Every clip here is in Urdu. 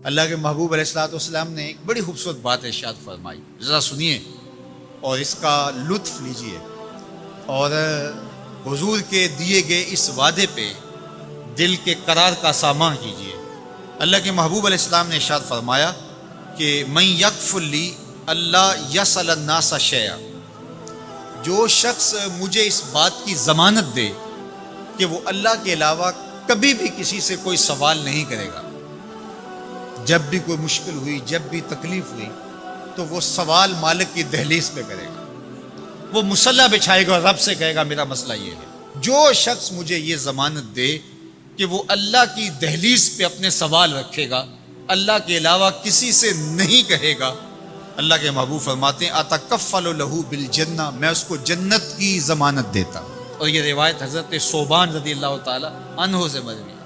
اللہ کے محبوب علیہ الصلوۃ والسلام نے ایک بڑی خوبصورت بات ارشاد فرمائی، ذرا سنیے اور اس کا لطف لیجئے، اور حضور کے دیے گئے اس وعدے پہ دل کے قرار کا سامان کیجئے۔ اللہ کے محبوب علیہ السلام نے ارشاد فرمایا کہ من یکفل لی اللہ یسأل الناس شیئا، جو شخص مجھے اس بات کی ضمانت دے کہ وہ اللہ کے علاوہ کبھی بھی کسی سے کوئی سوال نہیں کرے گا، جب بھی کوئی مشکل ہوئی، جب بھی تکلیف ہوئی، تو وہ سوال مالک کی دہلیز پہ کرے گا، وہ مصلی بچھائے گا اور رب سے کہے گا میرا مسئلہ یہ ہے۔ جو شخص مجھے یہ ضمانت دے کہ وہ اللہ کی دہلیز پہ اپنے سوال رکھے گا، اللہ کے علاوہ کسی سے نہیں کہے گا، اللہ کے محبوب فرماتے ہیں اتکفل لہ بالجنہ، میں اس کو جنت کی ضمانت دیتا ہوں۔ اور یہ روایت حضرت ثوبان رضی اللہ تعالی عنہ سے مروی ہے۔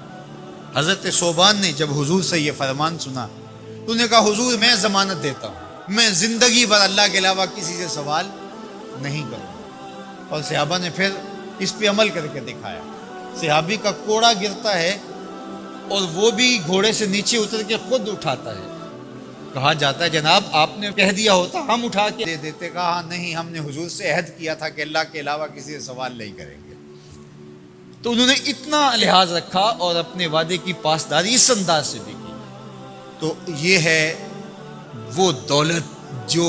حضرت ثوبان نے جب حضور سے یہ فرمان سنا تو انہوں نے کہا حضور میں ضمانت دیتا ہوں، میں زندگی بھر اللہ کے علاوہ کسی سے سوال نہیں کروں گا۔ اور صحابہ نے پھر اس پہ عمل کر کے دکھایا۔ صحابی کا کوڑا گرتا ہے اور وہ بھی گھوڑے سے نیچے اتر کے خود اٹھاتا ہے، کہا جاتا ہے جناب آپ نے کہہ دیا ہوتا ہم اٹھا کے دے دیتے، کہا ہاں نہیں، ہم نے حضور سے عہد کیا تھا کہ اللہ کے علاوہ کسی سے سوال نہیں کریں گے۔ تو انہوں نے اتنا لحاظ رکھا اور اپنے وعدے کی پاسداری اس انداز سے بھی کی۔ تو یہ ہے وہ دولت جو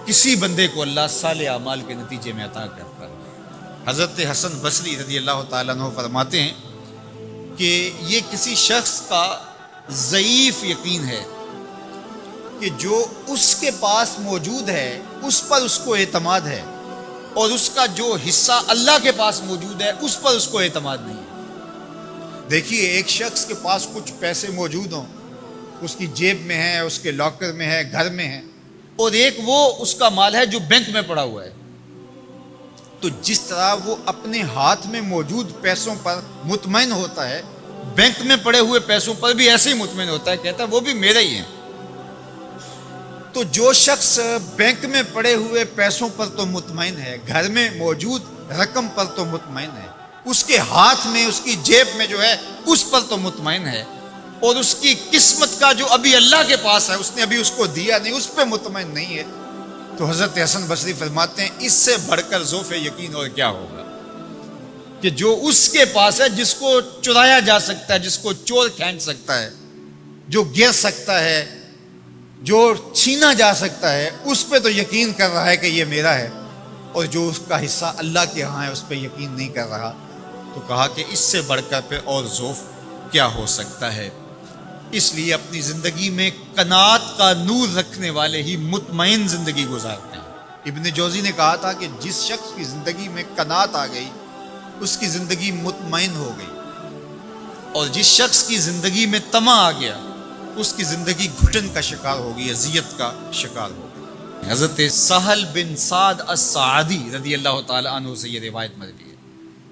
کسی بندے کو اللہ صالح اعمال کے نتیجے میں عطا کرتا ہے۔ حضرت حسن بصری رضی اللہ تعالیٰ عنہ فرماتے ہیں کہ یہ کسی شخص کا ضعیف یقین ہے کہ جو اس کے پاس موجود ہے اس پر اس کو اعتماد ہے، اور اس کا جو حصہ اللہ کے پاس موجود ہے اس پر اس کو اعتماد نہیں ہے۔ دیکھیے ایک شخص کے پاس کچھ پیسے موجود ہوں، اس کی جیب میں ہے، اس کے لاکر میں ہے، گھر میں ہے، اور ایک وہ اس کا مال ہے جو بینک میں پڑا ہوا ہے، تو جس طرح وہ اپنے ہاتھ میں موجود پیسوں پر مطمئن ہوتا ہے، بینک میں پڑے ہوئے پیسوں پر بھی ایسے ہی مطمئن ہوتا ہے، کہتا ہے وہ بھی میرے ہی ہیں۔ تو جو شخص بینک میں پڑے ہوئے پیسوں پر تو مطمئن ہے، گھر میں موجود رقم پر تو مطمئن ہے، اس کے ہاتھ میں، اس کی جیب میں جو ہے اس پر تو مطمئن ہے، اور اس کی قسمت کا جو ابھی اللہ کے پاس ہے، اس نے ابھی اس کو دیا نہیں، اس پہ مطمئن نہیں ہے، تو حضرت حسن بصری فرماتے ہیں اس سے بڑھ کر ذوف یقین اور کیا ہوگا کہ جو اس کے پاس ہے، جس کو چرایا جا سکتا ہے، جس کو چور کھینچ سکتا ہے، جو گر سکتا ہے، جو چھینا جا سکتا ہے، اس پہ تو یقین کر رہا ہے کہ یہ میرا ہے، اور جو اس کا حصہ اللہ کے ہاں ہے اس پہ یقین نہیں کر رہا، تو کہا کہ اس سے بڑھ کر پھر اور ذوف کیا ہو سکتا ہے۔ اس لیے اپنی زندگی میں قناعت کا نور رکھنے والے ہی مطمئن زندگی گزارتے ہیں۔ ابن جوزی نے کہا تھا کہ جس شخص کی زندگی میں قناعت آ گئی اس کی زندگی مطمئن ہو گئی، اور جس شخص کی زندگی میں طمع آ گیا اس کی زندگی گھٹن کا شکار ہوگی، اذیت کا شکار ہوگی۔ حضرت سہل بن سعد الساعدی رضی اللہ تعالی عنہ سے یہ روایت مروی ہے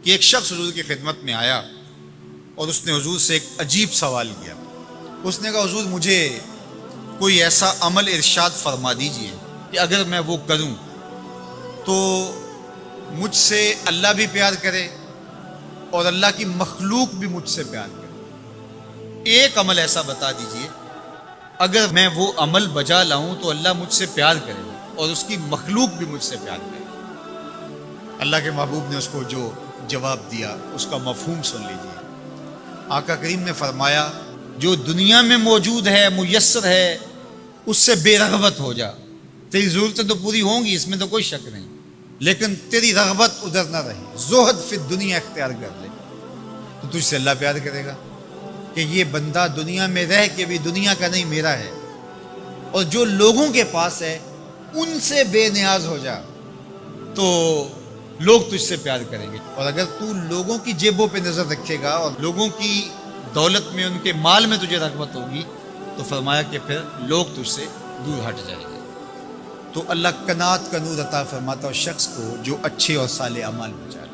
کہ ایک شخص حضور کی خدمت میں آیا اور اس نے حضور سے ایک عجیب سوال کیا۔ اس نے کہا حضور مجھے کوئی ایسا عمل ارشاد فرما دیجئے کہ اگر میں وہ کروں تو مجھ سے اللہ بھی پیار کرے اور اللہ کی مخلوق بھی مجھ سے پیار کرے، ایک عمل ایسا بتا دیجئے اگر میں وہ عمل بجا لاؤں تو اللہ مجھ سے پیار کرے اور اس کی مخلوق بھی مجھ سے پیار کرے۔ اللہ کے محبوب نے اس کو جو جواب دیا اس کا مفہوم سن لیجئے۔ آقا کریم نے فرمایا جو دنیا میں موجود ہے، میسر ہے، اس سے بے رغبت ہو جا، تیری ضرورتیں تو پوری ہوں گی، اس میں تو کوئی شک نہیں، لیکن تیری رغبت ادھر نہ رہی، زہد فی الدنیا اختیار کر لے، تو تجھ سے اللہ پیار کرے گا کہ یہ بندہ دنیا میں رہ کے بھی دنیا کا نہیں میرا ہے، اور جو لوگوں کے پاس ہے ان سے بے نیاز ہو جا تو لوگ تجھ سے پیار کریں گے، اور اگر تو لوگوں کی جیبوں پہ نظر رکھے گا اور لوگوں کی دولت میں، ان کے مال میں تجھے رغبت ہوگی تو فرمایا کہ پھر لوگ تجھ سے دور ہٹ جائیں گے۔ تو اللہ قناعت کا نور عطا فرماتا ہے شخص کو جو اچھے اور صالح اعمال بچائے۔